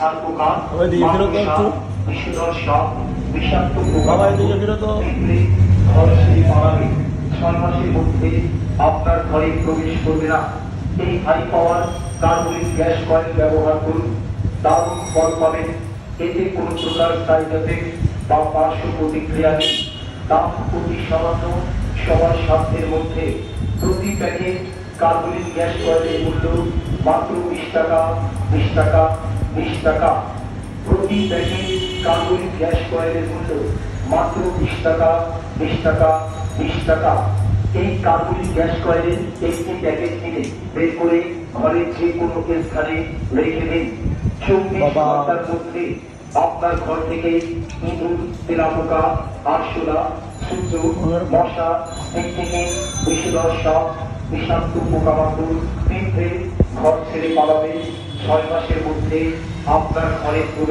ছাড় পোকা, ওইদিকে ফেরত একটু। বিষধর সাপ, বিষাক্ত পোকা, বাবা, এদিকে ফেরত। পিঁপড়ে ঘর ছেড়ে পালাবে। 6 মাসের মধ্যে আপনার ঘরে প্রবেশ করবে না। এই high power carbolic gas coil ব্যবহার করুন, দারুণ ফল পাবেন। এতে কোনো প্রকার সাইড এফেক্ট বা পার্শ্ব প্রতিক্রিয়া নেই। দাম অতি সামান্য, সবার সাধ্যের মধ্যে। প্রতি প্যাকেট কার্বলিক গ্যাস কয়েলের মূল্য মাত্র 20 টাকা, 20 টাকা, 20 টাকা। প্রতি প্যাকেট কার্বলিক গ্যাস কয়েলের মূল্য মাত্র 20 টাকা, 20 টাকা, 20 টাকা। এই কার্বলিক গ্যাস কয়েলের একটি প্যাকেট কিনে বের করে ঘরের যে কোনো স্থানে রেখে দিন। 24 ঘন্টার মধ্যে আপনার ঘর থেকে ইঁদুর, তেলাপোকা, আরশোলা, সূর্য, মশা, টিকটিকি, বিষধর সাপ, বিষাক্ত পোকামাকড়, পিঁপড়ে ঘর ছেড়ে পালাবে। 6 মাসের মধ্যে আপনার ঘরে প্রবেশ